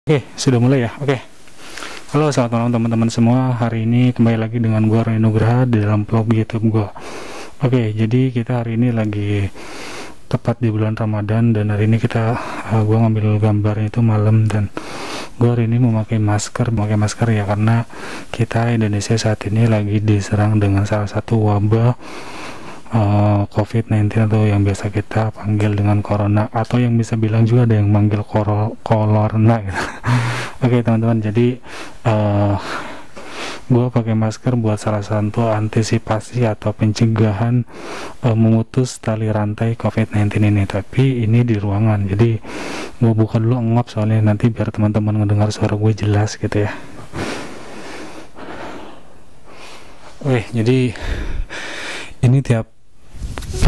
Oke, sudah mulai ya? Oke. Halo, selamat malam teman-teman semua. Hari ini kembali lagi dengan gua Reno Nugraha di dalam vlog YouTube gua. Oke, jadi kita hari ini lagi tepat di bulan Ramadan dan hari ini gua ngambil gambarnya itu malam dan gua hari ini memakai masker ya karena kita Indonesia saat ini lagi diserang dengan salah satu wabah COVID-19 atau yang biasa kita panggil dengan corona, atau yang bisa bilang juga ada yang manggil corona gitu. Oke teman-teman, jadi gue pakai masker buat salah satu antisipasi atau pencegahan memutus tali rantai COVID-19 ini, tapi ini di ruangan, jadi gue buka dulu ngap soalnya nanti biar teman-teman ngedengar suara gue jelas gitu ya. Oke, jadi ini tiap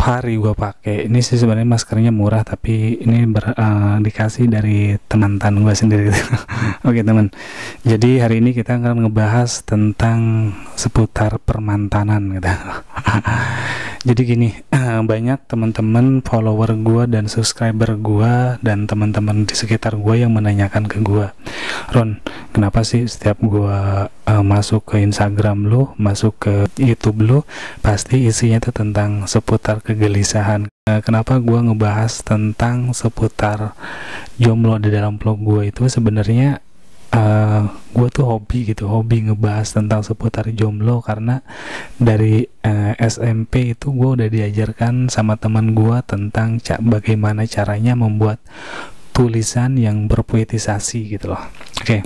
hari gue pakai. Ini sih sebenarnya maskernya murah, tapi ini dikasih dari teman-teman gue sendiri. Oke teman, jadi hari ini kita akan ngebahas tentang seputar permantanan gitu. Jadi gini, banyak teman-teman follower gue dan subscriber gue dan teman-teman di sekitar gue yang menanyakan ke gue, Ron, kenapa sih setiap gue masuk ke Instagram lu, masuk ke YouTube lu, pasti isinya itu tentang seputar kegelisahan. Kenapa gue ngebahas tentang seputar jomblo di dalam vlog gue itu sebenarnya gue tuh hobi ngebahas tentang seputar jomblo karena dari SMP itu gue udah diajarkan sama teman gue tentang bagaimana caranya membuat tulisan yang berpoetisasi gitu loh. Oke.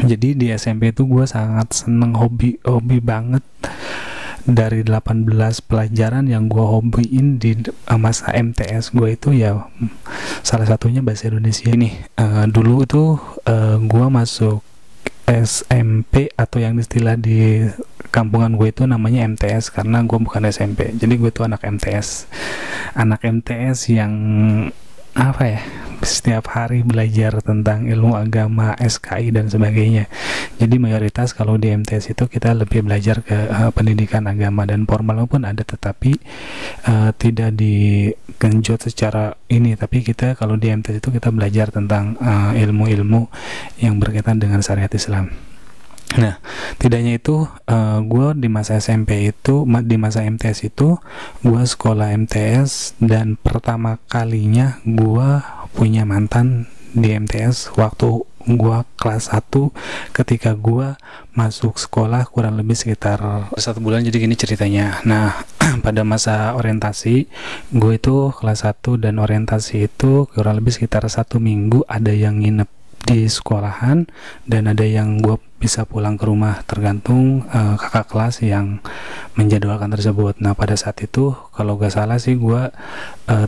Jadi di SMP itu gue sangat seneng hobi banget. Dari 18 pelajaran yang gue hobiin di masa MTS gue itu ya salah satunya bahasa Indonesia ini. Dulu itu gue masuk SMP atau yang istilah di kampungan gue itu namanya MTS karena gue bukan SMP, jadi gue tuh anak MTS yang apa ya, setiap hari belajar tentang ilmu agama, SKI dan sebagainya. Jadi mayoritas kalau di MTS itu kita lebih belajar ke pendidikan agama, dan formal pun ada tetapi tidak digenjot secara ini, tapi kita kalau di MTS itu kita belajar tentang ilmu-ilmu yang berkaitan dengan syariat Islam. Nah, tidaknya itu gue di masa SMP itu, di masa MTS itu gue sekolah MTS, dan pertama kalinya gue punya mantan di MTS waktu gue kelas 1 ketika gue masuk sekolah kurang lebih sekitar 1 bulan. Jadi gini ceritanya. Nah, pada masa orientasi gue itu kelas 1 dan orientasi itu kurang lebih sekitar 1 minggu, ada yang nginep di sekolahan dan ada yang gue bisa pulang ke rumah tergantung kakak kelas yang menjadwalkan tersebut. Nah pada saat itu kalau gak salah sih gue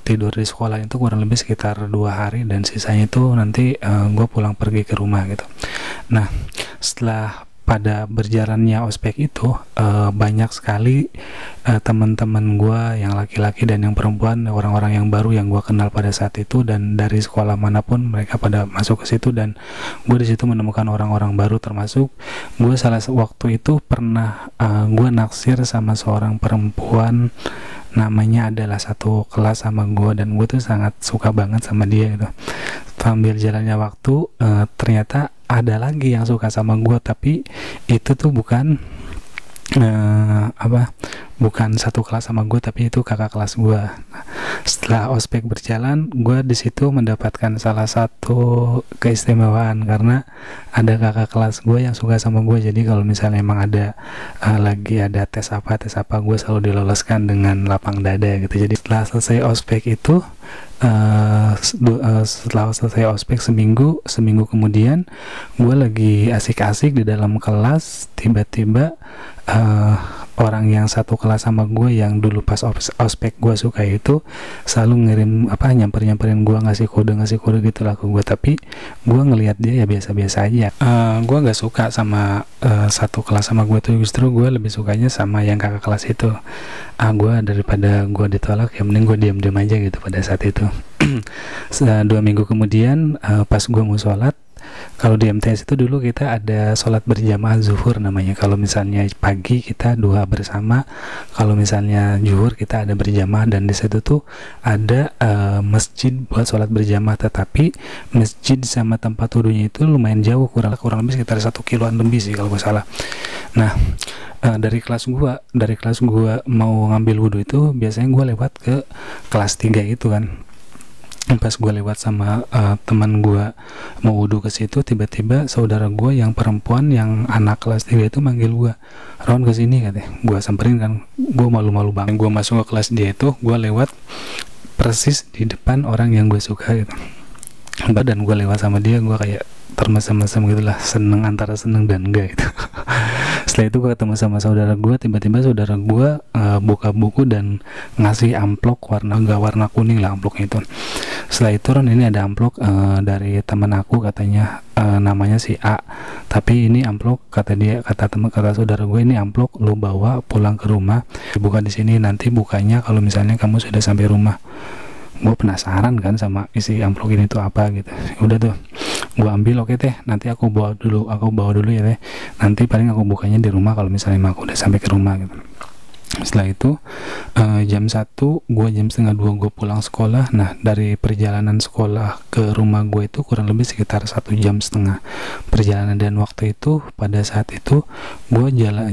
tidur di sekolah itu kurang lebih sekitar 2 hari dan sisanya itu nanti gue pulang pergi ke rumah gitu. Nah setelah pada berjalannya ospek itu banyak sekali teman-teman gue yang laki-laki dan yang perempuan, orang-orang yang baru yang gue kenal pada saat itu, dan dari sekolah manapun mereka pada masuk ke situ, dan gue di situ menemukan orang-orang baru, termasuk gue waktu itu pernah gue naksir sama seorang perempuan, namanya adalah satu kelas sama gue, dan gue tuh sangat suka banget sama dia gitu. Sambil jalannya waktu ternyata ada lagi yang suka sama gue, tapi itu tuh bukan bukan satu kelas sama gue, tapi itu kakak kelas gue. Setelah ospek berjalan, gue di situ mendapatkan salah satu keistimewaan karena ada kakak kelas gue yang suka sama gue. Jadi kalau misalnya emang ada lagi ada tes apa gue selalu diloloskan dengan lapang dada gitu. Jadi setelah selesai ospek itu setelah selesai ospek seminggu kemudian gue lagi asik-asik di dalam kelas, tiba-tiba orang yang satu kelas sama gue yang dulu pas ospek gue suka itu selalu ngirim nyamperin gue, ngasih kode gitu lah ke gue, tapi gue ngelihat dia ya biasa-biasa aja. Gue gak suka sama satu kelas sama gue tuh, justru gue lebih sukanya sama yang kakak kelas itu. Gue daripada gue ditolak ya mending gue diam-diam aja gitu pada saat itu. 2 minggu kemudian pas gue mau sholat, Kalau di MTS itu dulu kita ada sholat berjamaah zuhur namanya. Kalau misalnya pagi kita dua bersama, kalau misalnya zuhur kita ada berjamaah, dan di situ tuh ada masjid buat sholat berjamaah, tetapi masjid sama tempat wudhunya itu lumayan jauh, kurang lebih sekitar 1 kiloan lebih sih kalau gue salah. Nah, dari kelas gua mau ngambil wudhu itu biasanya gua lewat ke kelas 3 itu kan. Pas gue lewat sama teman gue mau wudhu ke situ, tiba-tiba saudara gue yang perempuan yang anak kelas 3 itu manggil gue, "Ron, kesini," katanya. Gue samperin kan, gue malu-malu banget. Gue masuk ke kelas dia itu, gue lewat persis di depan orang yang gue suka gitu, dan gue lewat sama dia, gue kayak termesem-mesem gitulah, seneng, antara seneng dan enggak gitu. Setelah itu gue ketemu sama saudara gue, tiba-tiba saudara gue buka buku dan ngasih amplop warna kuning lah amplopnya itu. Setelah itu, "Ron, ini ada amplop dari teman aku," katanya, namanya si A, "tapi ini amplop," kata saudara gue, "ini amplop lu bawa pulang ke rumah, buka di sini, nanti bukanya kalau misalnya kamu sudah sampai rumah." Gue penasaran kan sama isi amplop ini tuh apa gitu. Udah tuh gue ambil, "Oke teh, nanti aku bawa dulu ya teh, nanti paling aku bukanya di rumah kalau misalnya aku udah sampai ke rumah," gitu. Setelah itu jam 1, jam setengah 2 gue pulang sekolah. Nah, dari perjalanan sekolah ke rumah gue itu kurang lebih sekitar 1,5 jam perjalanan, dan waktu itu pada saat itu gue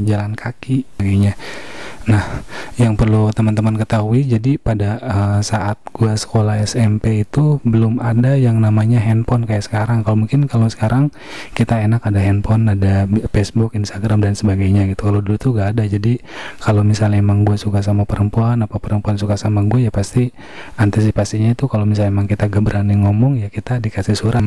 jalan kaki paginya. Nah, yang perlu teman-teman ketahui, jadi pada saat gua sekolah SMP itu belum ada yang namanya handphone kayak sekarang. Kalau sekarang kita enak ada handphone, ada Facebook, Instagram dan sebagainya gitu. Kalau dulu tuh gak ada. Jadi kalau misalnya emang gue suka sama perempuan, apa perempuan suka sama gue, ya pasti antisipasinya itu kalau misalnya emang kita gak berani ngomong, ya kita dikasih surat.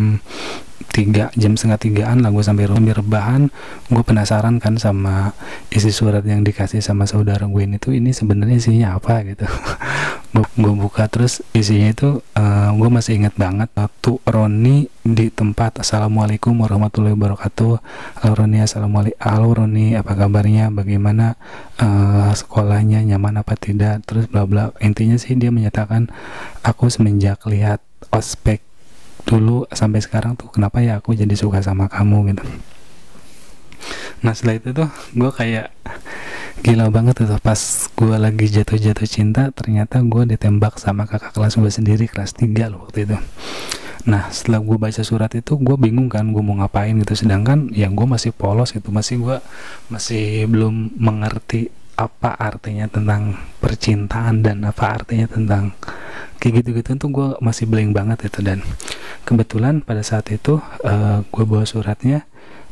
Jam setengah 3-an lah gue sampai rebahan. Gue penasaran kan sama isi surat yang dikasih sama saudara gue ini sebenarnya isinya apa gitu. Gue buka, terus isinya itu gue masih ingat banget, "Tuh Roni di tempat, Assalamualaikum warahmatullahi wabarakatuh. Halo Roni, apa kabarnya, bagaimana sekolahnya, nyaman apa tidak," terus bla bla. Intinya sih dia menyatakan, "Aku semenjak lihat ospek dulu sampai sekarang tuh, kenapa ya aku jadi suka sama kamu," gitu. Nah, setelah itu tuh gue kayak gila banget tuh, pas gue lagi jatuh cinta, ternyata gue ditembak sama kakak kelas gue sendiri, kelas 3 loh waktu itu. Nah, setelah gue baca surat itu, gue bingung kan, gue mau ngapain gitu, sedangkan ya gue masih polos gitu, gue masih belum mengerti apa artinya tentang percintaan dan apa artinya tentang kayak gitu-gitu tuh, gue masih blank banget itu. Dan kebetulan pada saat itu gue bawa suratnya,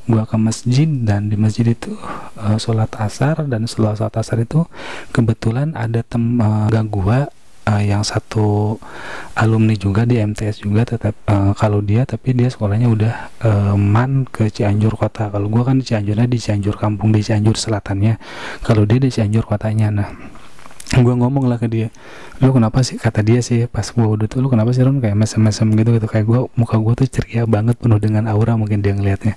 gue ke masjid, dan di masjid itu sholat asar, dan setelah sholat asar itu kebetulan ada teman gue yang satu alumni juga di MTS juga, tapi dia sekolahnya udah ke Cianjur kota. Kalau gue kan di Cianjur kampung, di Cianjur selatannya, kalau dia di Cianjur kotanya. Nah, gue ngomong lah ke dia, "Lu kenapa sih," kata dia sih pas gue udah tuh, "lu kenapa sih Ron kayak mesem-mesem gitu," kayak muka gue tuh ceria banget, penuh dengan aura, mungkin dia ngelihatnya.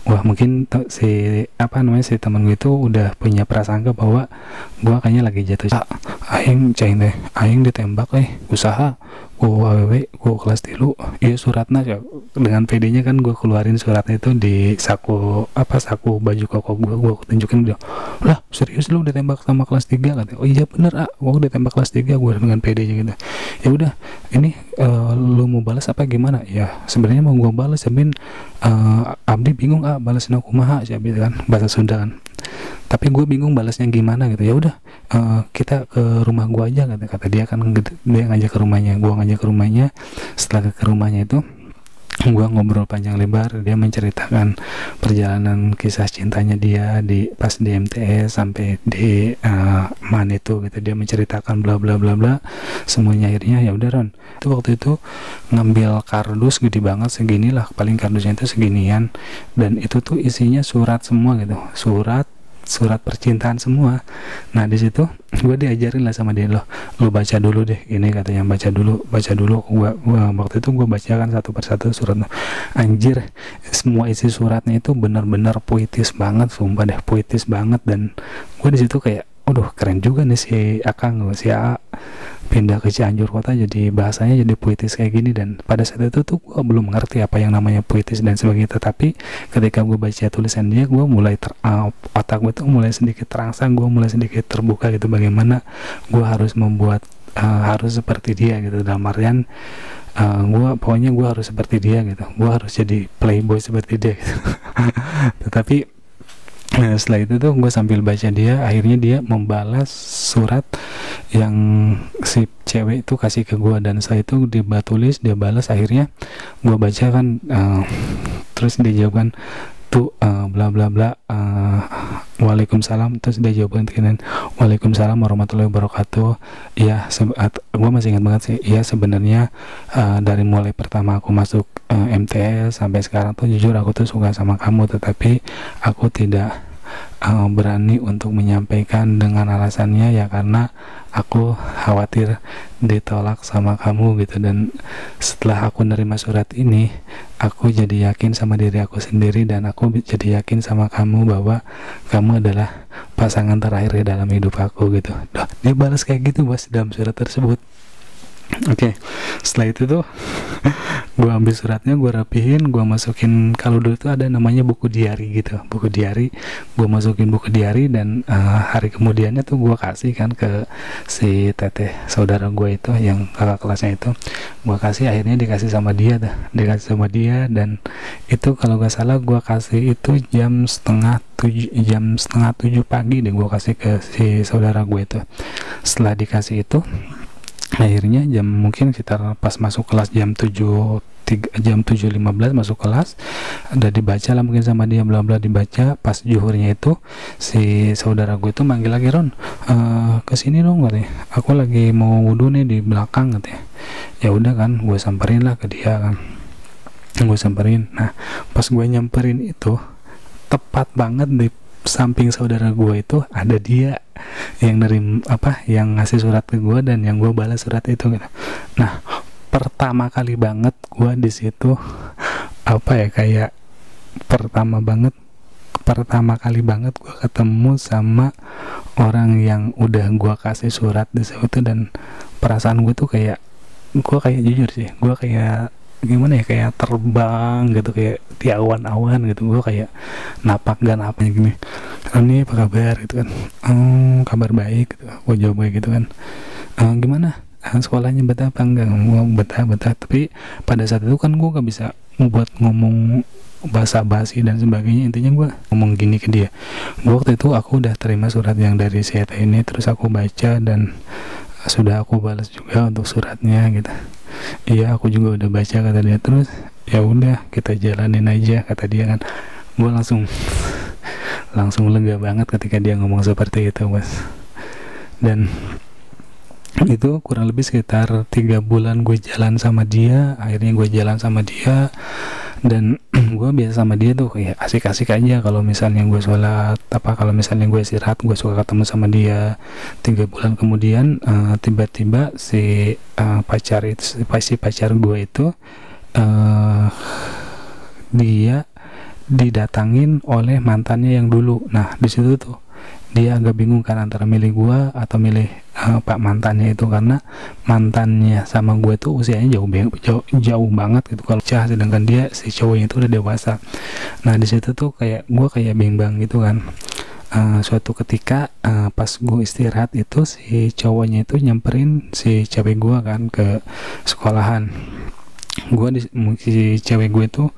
Wah, mungkin si temen gue itu udah punya prasangka bahwa gue kayaknya lagi jatuh. Aing ditembak usaha ku kelas 3, iya suratnya ya. Dengan pedenya kan gue keluarin suratnya itu di saku baju koko gue tunjukin dia, "Lah serius lu ditembak sama kelas 3," katanya. "Oh iya bener, gue ditembak kelas 3," gue dengan pedenya gitu. "Ya udah, ini lu mau balas apa gimana?" "Ya sebenarnya mau gue balas, tapi abdi bingung balasnya kumaha," siapa kan bahasa Sunda kan, "tapi gue bingung balasnya gimana gitu." "Ya udah, kita ke rumah gue aja," kata dia kan gitu. Dia ngajak ke rumahnya. Setelah ke rumahnya itu, gue ngobrol panjang lebar. Dia menceritakan perjalanan kisah cintanya dia pas di MTS sampai di MAN itu gitu. Dia menceritakan bla bla bla bla semuanya. Akhirnya ya udah Ron, itu waktu itu ngambil kardus gede banget, segini lah paling, kardusnya itu seginian, dan itu tuh isinya surat semua gitu, surat percintaan semua. Nah, di situ gue diajarin lah sama dia, lu baca dulu deh ini, katanya, baca dulu. Gua waktu itu gue bacakan satu persatu suratnya. Anjir, semua isi suratnya itu benar-benar puitis banget, sumpah deh, puitis banget. Dan gue di situ kayak Aduh keren juga nih si Akang, si A pindah ke Cianjur kota jadi bahasanya jadi puitis kayak gini. Dan pada saat itu tuh gue belum ngerti apa yang namanya puitis dan sebagainya, tetapi ketika gue baca tulisan dia, gue mulai otak gue tuh mulai sedikit terangsang, gue mulai sedikit terbuka gitu, bagaimana gue harus membuat harus seperti dia gitu, dalam artian pokoknya gue harus seperti dia gitu, gue harus jadi playboy seperti dia gitu. Tetapi setelah itu tuh gue sambil baca dia, akhirnya dia membalas surat yang si cewek itu kasih ke gue, dan setelah itu dia tulis, dia balas, akhirnya gue baca kan, terus dia jawabkan tuh bla bla bla, waalaikumsalam, terus dia jawabkan kan, waalaikumsalam warahmatullahi wabarakatuh. Ya gue masih ingat banget sih, ya sebenarnya dari mulai pertama aku masuk MTS sampai sekarang tuh jujur aku tuh suka sama kamu, tetapi aku tidak berani untuk menyampaikan dengan alasannya ya karena aku khawatir ditolak sama kamu gitu. Dan setelah aku nerima surat ini, aku jadi yakin sama diri aku sendiri, dan aku jadi yakin sama kamu bahwa kamu adalah pasangan terakhir di dalam hidup aku gitu. Dia balas kayak gitu bos dalam surat tersebut. Oke, setelah itu tuh gue ambil suratnya, gue rapihin, gue masukin, kalau dulu tuh ada namanya buku diary gitu, buku diary, gue masukin buku diary, dan hari kemudiannya tuh gue kasih kan ke si teteh saudara gue itu yang kakak kelasnya itu, gue kasih, akhirnya dikasih sama dia dah, dikasih sama dia. Dan itu kalau gak salah gue kasih itu jam setengah 7 pagi deh, gue kasih ke si saudara gue itu. Setelah dikasih itu, akhirnya mungkin sekitar pas masuk kelas jam 7.15 masuk kelas, udah dibaca lah mungkin sama dia, bla bla dibaca. Pas juhurnya itu si saudara gue itu manggil lagi, Ron, kesini dong katanya, aku lagi mau wudhu nih di belakang katanya. Ya udah kan, gue samperin lah ke dia kan, gue samperin. Nah pas gue nyamperin itu, tepat banget di samping saudara gue itu ada dia yang yang ngasih surat ke gue, dan yang gue balas surat itu gitu. Nah pertama kali banget gue di situ kayak pertama kali banget gue ketemu sama orang yang udah gue kasih surat di situ. Dan perasaan gue tuh kayak jujur sih, gue kayak gimana ya, kayak terbang gitu, kayak di awan-awan gitu. Gue kayak napak dan apa gini, ini apa kabar gitu kan, kabar baik gitu. Gue jawab kayak gitu kan, gimana sekolahnya betah apa enggak, gue betah. Tapi pada saat itu kan gue gak bisa buat ngomong basa-basi dan sebagainya. Intinya gue ngomong gini ke dia, waktu itu aku udah terima surat yang dari Seta ini, terus aku baca dan sudah aku balas juga untuk suratnya gitu. Iya aku juga udah baca kata dia. Terus ya udah kita jalanin aja kata dia kan. Gue langsung lega banget ketika dia ngomong seperti itu mas. Dan itu kurang lebih sekitar 3 bulan gue jalan sama dia. Akhirnya gue jalan sama dia, dan gue biasa sama dia tuh kayak asik-asik aja. Kalau misalnya gue sholat kalau misalnya gue istirahat, gue suka ketemu sama dia. 3 bulan kemudian tiba-tiba si pacar gue itu dia didatangin oleh mantannya yang dulu. Nah di situ tuh dia agak bingung kan antara milih gue atau milih pak mantannya itu, karena mantannya sama gue tuh usianya jauh banget gitu kalau sedangkan dia si cowoknya itu udah dewasa. Nah di situ tuh gue kayak bimbang gitu kan. Suatu ketika pas gue istirahat itu, si cowoknya itu nyamperin si cewek gue kan ke sekolahan. Si cewek gue tuh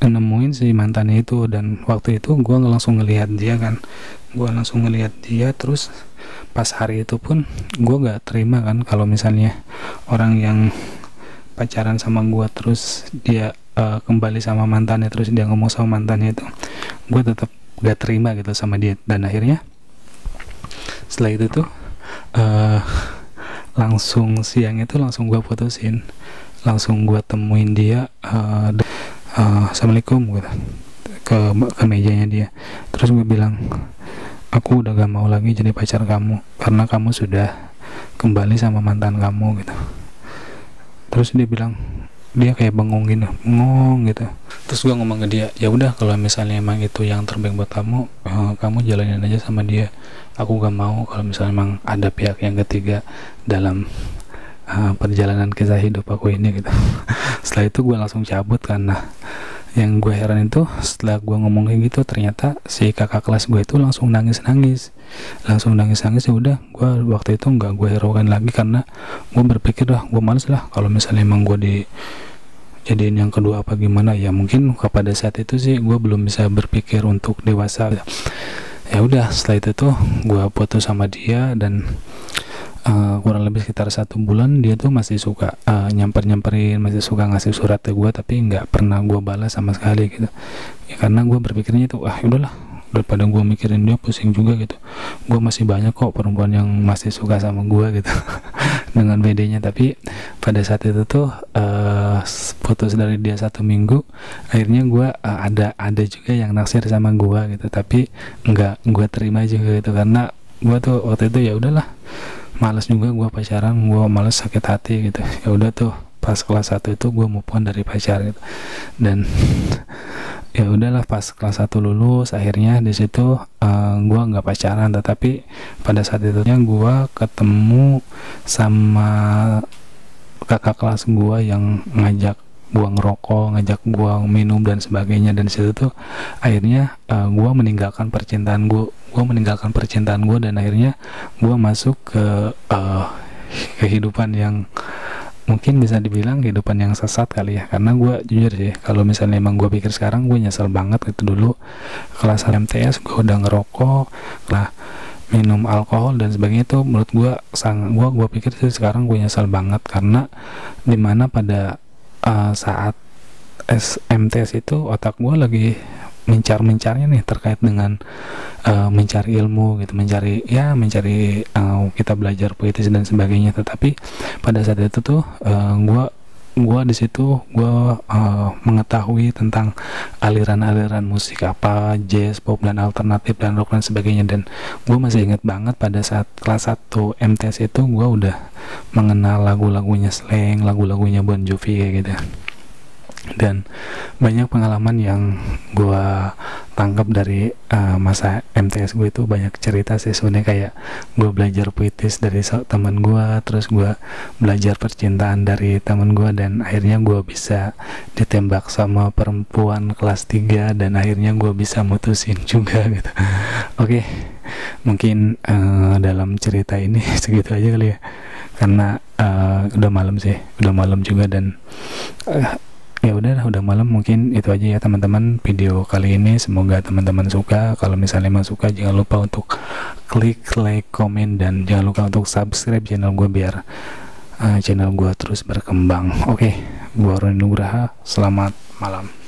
nemuin si mantannya itu, dan waktu itu gue langsung ngelihat dia kan. Terus pas hari itu pun gue gak terima kan kalau misalnya orang yang pacaran sama gue terus dia kembali sama mantannya, terus dia ngomong sama mantannya itu, gue tetap gak terima gitu sama dia. Dan akhirnya setelah itu tuh langsung siang itu langsung gue putusin, langsung gue temuin dia, assalamualaikum gitu, ke mejanya dia. Terus gue bilang, aku udah gak mau lagi jadi pacar kamu karena kamu sudah kembali sama mantan kamu gitu. Terus dia bilang, dia kayak bengong gini, bengong gitu. Terus gue ngomong ke dia, ya udah kalau misalnya emang itu yang terbaik buat kamu, kamu jalanin aja sama dia. Aku gak mau kalau misalnya emang ada pihak yang ketiga dalam perjalanan kisah hidup aku ini gitu. Setelah itu gue langsung cabut, karena yang gue heran itu setelah gue ngomong kayak gitu, ternyata si kakak kelas gue itu langsung nangis. Ya udah, gue waktu itu nggak gue hiraukan lagi, karena gue berpikir gue males lah kalau misalnya emang gue dijadiin yang kedua apa gimana. Ya mungkin kepada saat itu sih gue belum bisa berpikir untuk dewasa. Ya udah, setelah itu tuh gue putus sama dia, dan kurang lebih sekitar 1 bulan dia tuh masih suka nyamperin, masih suka ngasih surat ke gue, tapi nggak pernah gue balas sama sekali gitu. Ya karena gue berpikirnya itu udahlah, daripada gue mikirin dia pusing juga gitu, gue masih banyak kok perempuan yang masih suka sama gue gitu. Dengan bedanya, tapi pada saat itu tuh putus dari dia 1 minggu, akhirnya gue ada juga yang naksir sama gue gitu, tapi nggak gue terima juga gitu, karena gue tuh waktu itu ya udahlah, males juga gue pacaran, gue males sakit hati gitu. Ya udah tuh, pas kelas 1 itu gue move on dari pacar gitu. Dan ya udahlah, pas kelas 1 lulus, akhirnya di situ gue nggak pacaran, tetapi pada saat itu gue ketemu sama kakak kelas gue yang ngajak gue ngerokok, ngajak gue minum dan sebagainya. Dan situ tuh akhirnya gue meninggalkan percintaan gue, dan akhirnya gue masuk ke kehidupan yang mungkin bisa dibilang kehidupan yang sesat kali ya. Karena gue jujur sih, kalau misalnya emang gue pikir sekarang, gue nyesel banget gitu. Dulu kelas MTS gue udah ngerokok lah, minum alkohol dan sebagainya. Itu menurut gue gue pikir sih sekarang gue nyesel banget, karena dimana pada saat MTS itu otak gue lagi mencarnya nih terkait dengan mencari ilmu gitu, mencari kita belajar puitis dan sebagainya. Tetapi pada saat itu tuh gue di situ mengetahui tentang aliran-aliran musik apa, jazz, pop dan alternatif dan rock dan sebagainya. Dan gue masih ingat banget pada saat kelas 1 MTS itu gue udah mengenal lagu-lagunya Slank, lagu-lagunya Bon Jovi kayak gitu. Dan banyak pengalaman yang gue tangkap dari masa MTS gue itu, banyak cerita sih sebenarnya. Kayak gue belajar puitis dari teman gue, terus gue belajar percintaan dari teman gue, dan akhirnya gue bisa ditembak sama perempuan kelas 3, dan akhirnya gue bisa mutusin juga gitu. Oke, mungkin dalam cerita ini segitu aja kali ya, karena udah malam juga, dan ya udah malam. Mungkin itu aja ya teman-teman video kali ini. Semoga teman-teman suka. Kalau misalnya emang suka, jangan lupa untuk klik like, komen, dan jangan lupa untuk subscribe channel gue biar channel gue terus berkembang. Oke, gue Roni Nugraha, selamat malam.